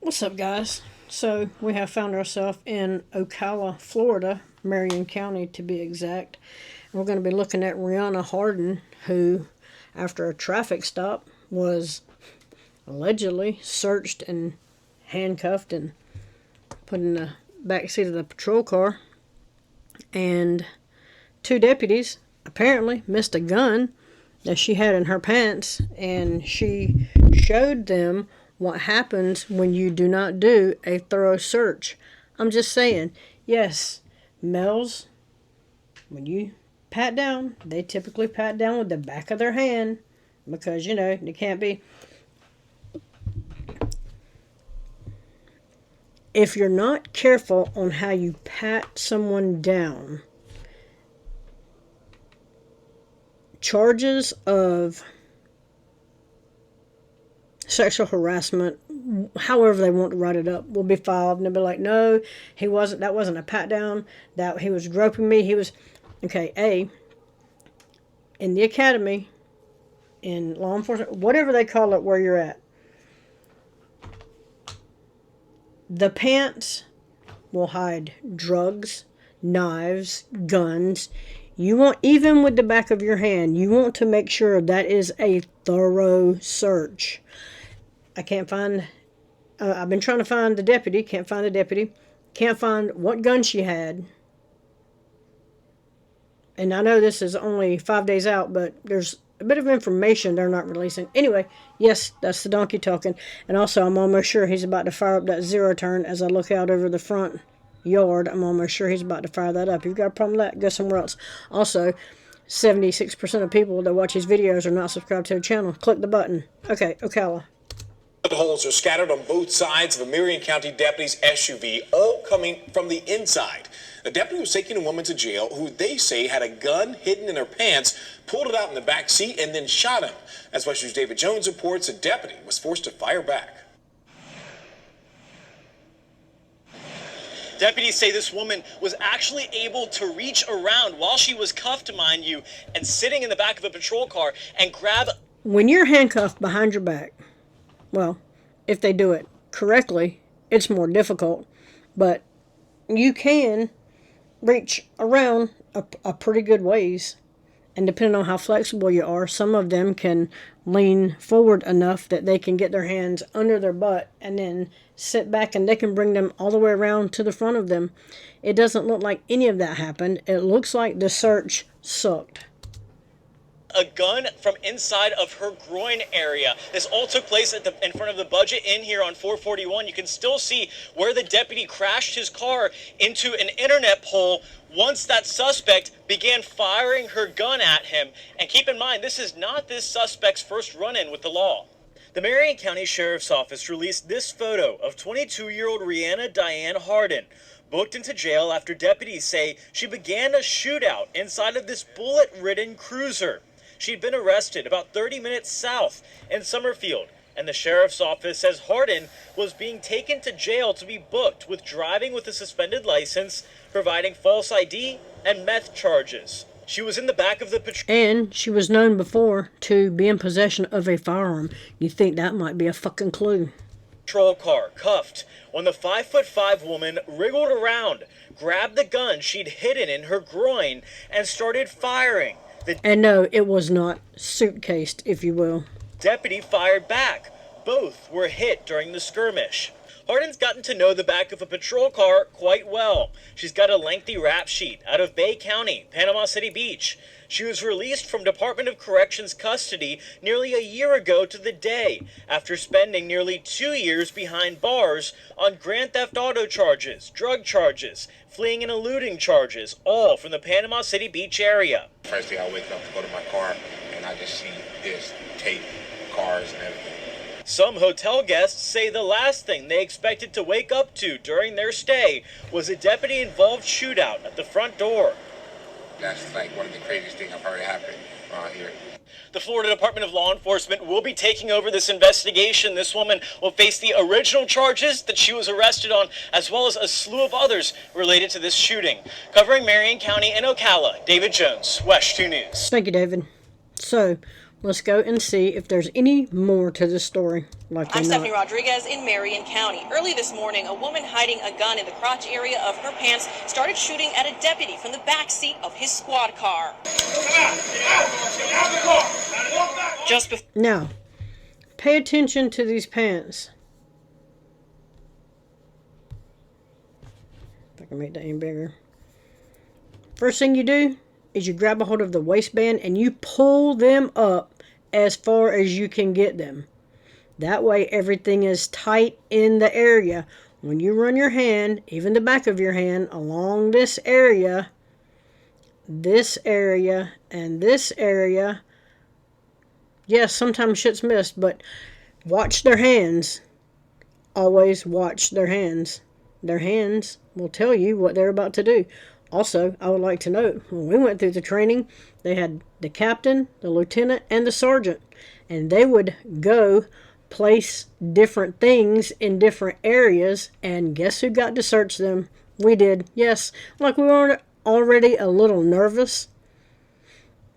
What's up, guys? So, we have found ourselves in Ocala, Florida, Marion County to be exact. And we're going to be looking at Rihanna Harden, who, after a traffic stop, was allegedly searched and handcuffed and put in the back seat of the patrol car. And two deputies apparently missed a gun that she had in her pants, and she showed them what happens when you do not do a thorough search. I'm just saying, yes, males, when you pat down, they typically pat down with the back of their hand because, they can't be. If you're not careful on how you pat someone down, charges of sexual harassment, however they want to write it up, will be filed, and they'll be like, no, that wasn't a pat down, that he was groping me, in the academy, in law enforcement, whatever they call it where you're at, the pants will hide drugs, knives, guns. You want, even with the back of your hand, you want to make sure that is a thorough search. I've been trying to find the deputy, can't find the deputy, can't find what gun she had. And I know this is only 5 days out, but there's a bit of information they're not releasing. Anyway, yes, that's the donkey talking. And also, I'm almost sure he's about to fire up that zero turn as I look out over the front yard. I'm almost sure he's about to fire that up. If you've got a problem with that, go somewhere else. Also, 76% of people that watch his videos are not subscribed to the channel. Click the button. Okay, Ocala. Holes are scattered on both sides of a Marion County deputy's SUV, all coming from the inside. The deputy was taking a woman to jail who they say had a gun hidden in her pants, pulled it out in the back seat, and then shot him. As West News' David Jones reports, a deputy was forced to fire back. Deputies say this woman was actually able to reach around while she was cuffed, mind you, and sitting in the back of a patrol car and grab. When you're handcuffed behind your back, well, if they do it correctly, it's more difficult, but you can reach around a pretty good ways. And depending on how flexible you are, some of them can lean forward enough that they can get their hands under their butt and then sit back, and they can bring them all the way around to the front of them. It doesn't look like any of that happened. It looks like the search sucked. A gun from inside of her groin area. This all took place in front of the Budget Inn here on 441. You can still see where the deputy crashed his car into an internet pole once that suspect began firing her gun at him. And keep in mind, this is not this suspect's first run-in with the law. The Marion County Sheriff's Office released this photo of 22-year-old Rihanna Diane Harden, booked into jail after deputies say she began a shootout inside of this bullet-ridden cruiser. She'd been arrested about 30 minutes south in Summerfield, and the sheriff's office says Harden was being taken to jail to be booked with driving with a suspended license, providing false ID, and meth charges. She was in the back of the patrol. And she was known before to be in possession of a firearm. You think that might be a fucking clue. Patrol car, cuffed, when the 5'5" woman wriggled around, grabbed the gun she'd hidden in her groin, and started firing. And no, it was not suitcased, if you will. Deputy fired back. Both were hit during the skirmish. Harden's gotten to know the back of a patrol car quite well. She's got a lengthy rap sheet out of Bay County, Panama City Beach. She was released from Department of Corrections custody nearly a year ago to the day, after spending nearly 2 years behind bars on grand theft auto charges, drug charges, fleeing and eluding charges, all from the Panama City Beach area. First thing I wake up to go to my car, and I just see this tape, cars and everything. Some hotel guests say the last thing they expected to wake up to during their stay was a deputy-involved shootout at the front door. That's like one of the craziest things I've heard happen around here. The Florida Department of Law Enforcement will be taking over this investigation. This woman will face the original charges that she was arrested on, as well as a slew of others related to this shooting. Covering Marion County and Ocala, David Jones, WESH 2 News. Thank you, David. So, let's go and see if there's any more to this story. I'm Stephanie Rodriguez in Marion County. Early this morning, a woman hiding a gun in the crotch area of her pants started shooting at a deputy from the back seat of his squad car. Just before. Now, pay attention to these pants. If I can make that any bigger. First thing you do is you grab a hold of the waistband and you pull them up as far as you can get them. That way everything is tight in the area. When you run your hand, even the back of your hand, along this area, and this area, yes, sometimes shit's missed, but watch their hands. Always watch their hands. Their hands will tell you what they're about to do. Also, I would like to note, when we went through the training, they had the captain, the lieutenant, and the sergeant. And they would go place different things in different areas. And guess who got to search them? We did. Yes, like we were already a little nervous.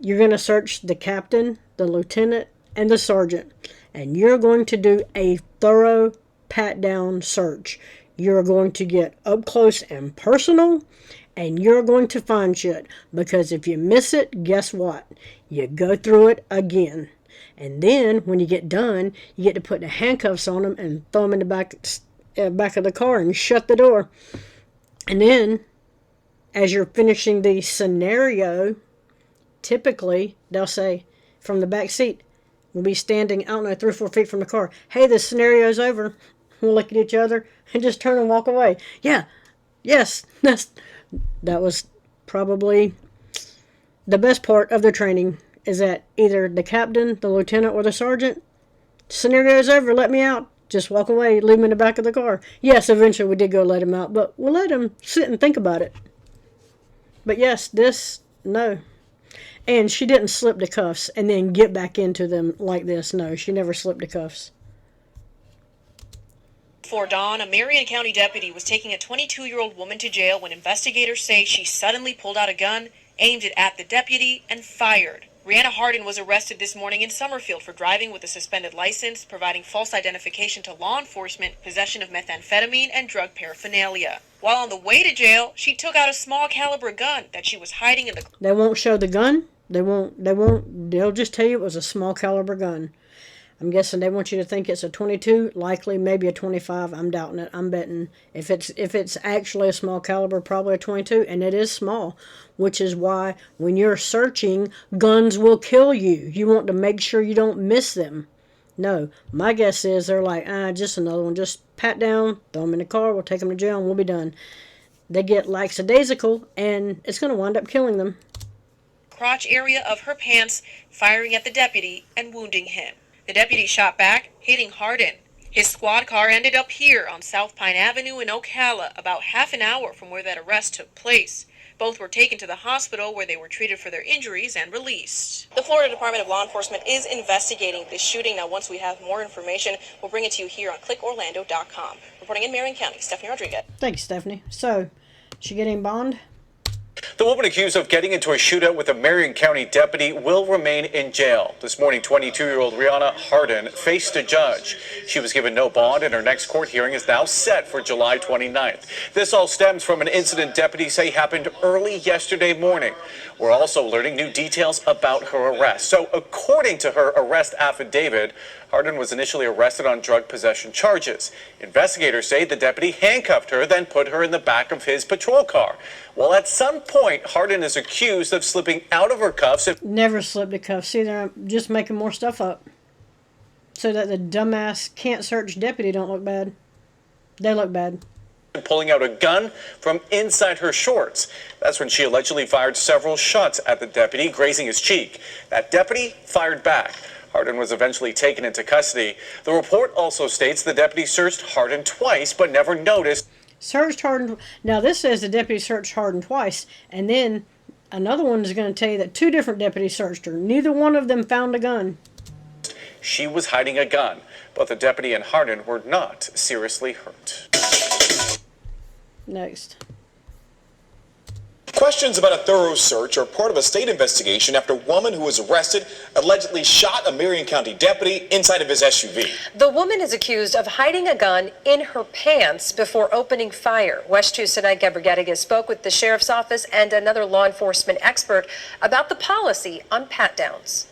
You're going to search the captain, the lieutenant, and the sergeant. And you're going to do a thorough pat-down search. You're going to get up close and personal. And you're going to find shit. Because if you miss it, guess what? You go through it again. And then, when you get done, you get to put the handcuffs on them and throw them in the back of the car and shut the door. And then, as you're finishing the scenario, typically, they'll say, from the back seat, we'll be standing, I don't know, 3 or 4 feet from the car. Hey, the scenario's over. We'll look at each other and just turn and walk away. Yeah. Yes. That was probably the best part of the training, is that either the captain, the lieutenant, or the sergeant, scenario's over, let me out. Just walk away, leave him in the back of the car. Yes, eventually we did go let him out, but we'll let him sit and think about it. But yes, no. And she didn't slip the cuffs and then get back into them like this. No, she never slipped the cuffs. Before dawn, a Marion County deputy was taking a 22-year-old woman to jail when investigators say she suddenly pulled out a gun, aimed it at the deputy, and fired. Rihanna Hardin was arrested this morning in Summerfield for driving with a suspended license, providing false identification to law enforcement, possession of methamphetamine, and drug paraphernalia. While on the way to jail, she took out a small caliber gun that she was hiding in the... They won't show the gun. They'll just tell you it was a small caliber gun. I'm guessing they want you to think it's a 22, likely maybe a 25. I'm doubting it. I'm betting if it's actually a small caliber, probably a 22, and it is small, which is why when you're searching, guns will kill you. You want to make sure you don't miss them. No, my guess is they're like, just another one. Just pat down, throw them in the car, we'll take them to jail, and we'll be done. They get lackadaisical, and it's going to wind up killing them. Crotch area of her pants, firing at the deputy and wounding him. The deputy shot back, hitting Hardin. His squad car ended up here on South Pine Avenue in Ocala, about half an hour from where that arrest took place. Both were taken to the hospital where they were treated for their injuries and released. The Florida Department of Law Enforcement is investigating this shooting. Now, once we have more information, we'll bring it to you here on clickorlando.com. Reporting in Marion County, Stephanie Rodriguez. Thanks, Stephanie. So, she getting bond? The woman accused of getting into a shootout with a Marion County deputy will remain in jail. This morning, 22-year-old Rihanna Hardin faced a judge. She was given no bond, and her next court hearing is now set for July 29th. This all stems from an incident deputies say happened early yesterday morning. We're also learning new details about her arrest. So, according to her arrest affidavit, Hardin was initially arrested on drug possession charges. Investigators say the deputy handcuffed her, then put her in the back of his patrol car. Well, at some point, Hardin is accused of slipping out of her cuffs. Never slipped the cuffs. See, they're just making more stuff up. So that the dumbass can't search deputy don't look bad. They look bad. Pulling out a gun from inside her shorts. That's when she allegedly fired several shots at the deputy, grazing his cheek. That deputy fired back. Hardin was eventually taken into custody. The report also states the deputy searched Hardin twice, but never noticed. Searched Hardin. Now, this says the deputy searched Hardin twice, and then another one is going to tell you that 2 different deputies searched her. Neither one of them found a gun. She was hiding a gun. Both the deputy and Hardin were not seriously hurt. Next. Questions about a thorough search are part of a state investigation after a woman who was arrested allegedly shot a Marion County deputy inside of his SUV. The woman is accused of hiding a gun in her pants before opening fire. West 2 Tonight Gabrigadis spoke with the sheriff's office and another law enforcement expert about the policy on pat-downs.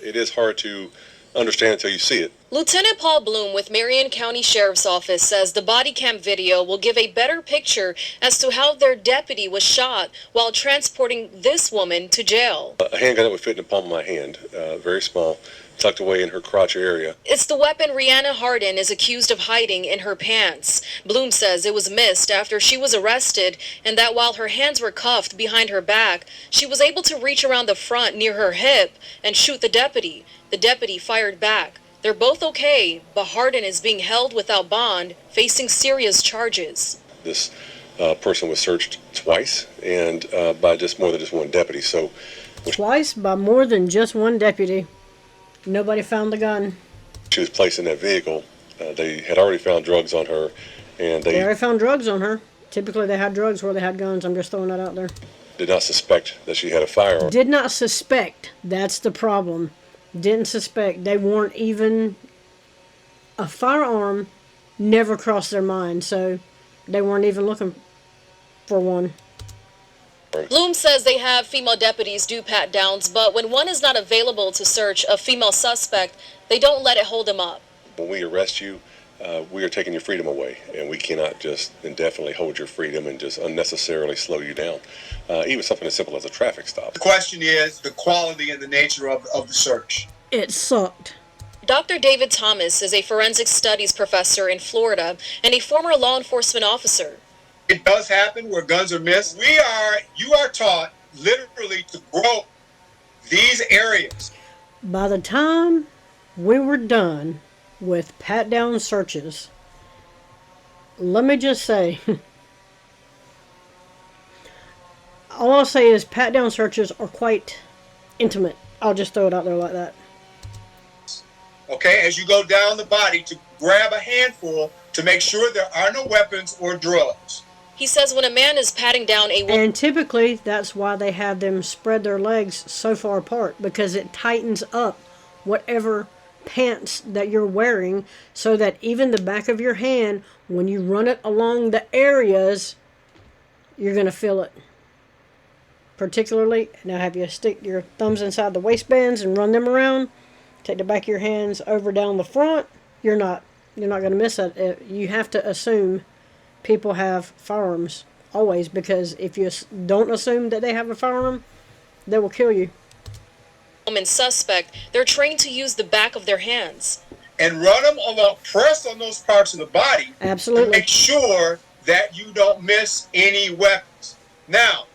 It is hard to understand until you see it. Lieutenant Paul Bloom with Marion County Sheriff's Office says the body cam video will give a better picture as to how their deputy was shot while transporting this woman to jail. A handgun that would fit in the palm of my hand, very small, tucked away in her crotch area. It's the weapon Rihanna Harden is accused of hiding in her pants. Bloom says it was missed after she was arrested and that while her hands were cuffed behind her back, she was able to reach around the front near her hip and shoot the deputy. The deputy fired back. They're both okay, but Harden is being held without bond, facing serious charges. This person was searched twice and by just more than just one deputy. So Twice by more than just one deputy. Nobody found the gun. she was placed in that vehicle. They had already found drugs on her, and They already found drugs on her. Typically they had drugs where they had guns. I'm just throwing that out there. did not suspect that she had a firearm. Did not suspect. That's the problem. Didn't suspect. They weren't even... A firearm never crossed their mind, so they weren't even looking for one. Bloom says they have female deputies do pat-downs, but when one is not available to search a female suspect, they don't let it hold them up. When we arrest you, we are taking your freedom away, and we cannot just indefinitely hold your freedom and just unnecessarily slow you down. Even something as simple as a traffic stop. The question is the quality and the nature of the search. It sucked. Dr. David Thomas is a forensic studies professor in Florida and a former law enforcement officer. It does happen where guns are missed. You are taught literally to grow these areas. By the time we were done with pat-down searches, let me just say, all I'll say is pat-down searches are quite intimate. I'll just throw it out there like that. Okay, as you go down the body to grab a handful to make sure there are no weapons or drugs. He says when a man is patting down a woman... And typically, that's why they have them spread their legs so far apart, because it tightens up whatever pants that you're wearing so that even the back of your hand, when you run it along the areas, you're going to feel it. Particularly, now have you stick your thumbs inside the waistbands and run them around. Take the back of your hands over down the front. You're not going to miss it. You have to assume people have firearms always, because if you don't assume that they have a firearm, they will kill you. Woman suspect, they're trained to use the back of their hands. And run them press on those parts of the body. Absolutely. To make sure that you don't miss any weapons. Now,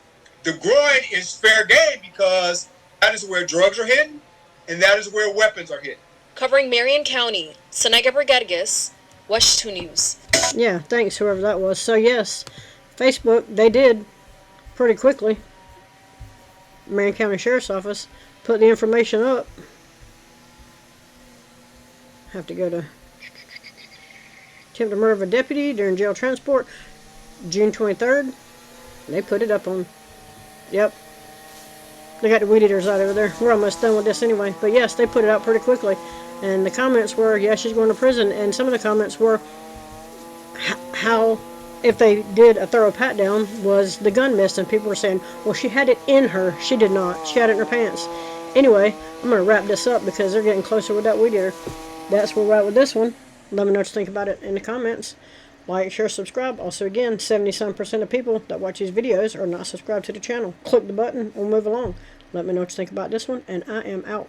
the groin is fair game because that is where drugs are hidden and that is where weapons are hidden. Covering Marion County, Sanega Brigadis, West 2 News. Yeah, thanks whoever that was. So yes, Facebook, they did pretty quickly. Marion County Sheriff's Office put the information up. Have to go to attempted murder of a deputy during jail transport, June 23rd. They put it up on, yep. They got the weed eaters out over there. We're almost done with this anyway. But yes, they put it out pretty quickly. And the comments were, yeah, she's going to prison. And some of the comments were, how, if they did a thorough pat-down, was the gun missed? And people were saying, well, she had it in her. She did not. She had it in her pants. Anyway, I'm going to wrap this up because they're getting closer with that weed eater. That's where we're at with this one. Let me know what you think about it in the comments. Like, share, subscribe. Also, again, 70% of people that watch these videos are not subscribed to the channel. Click the button and we'll move along. Let me know what you think about this one, and I am out.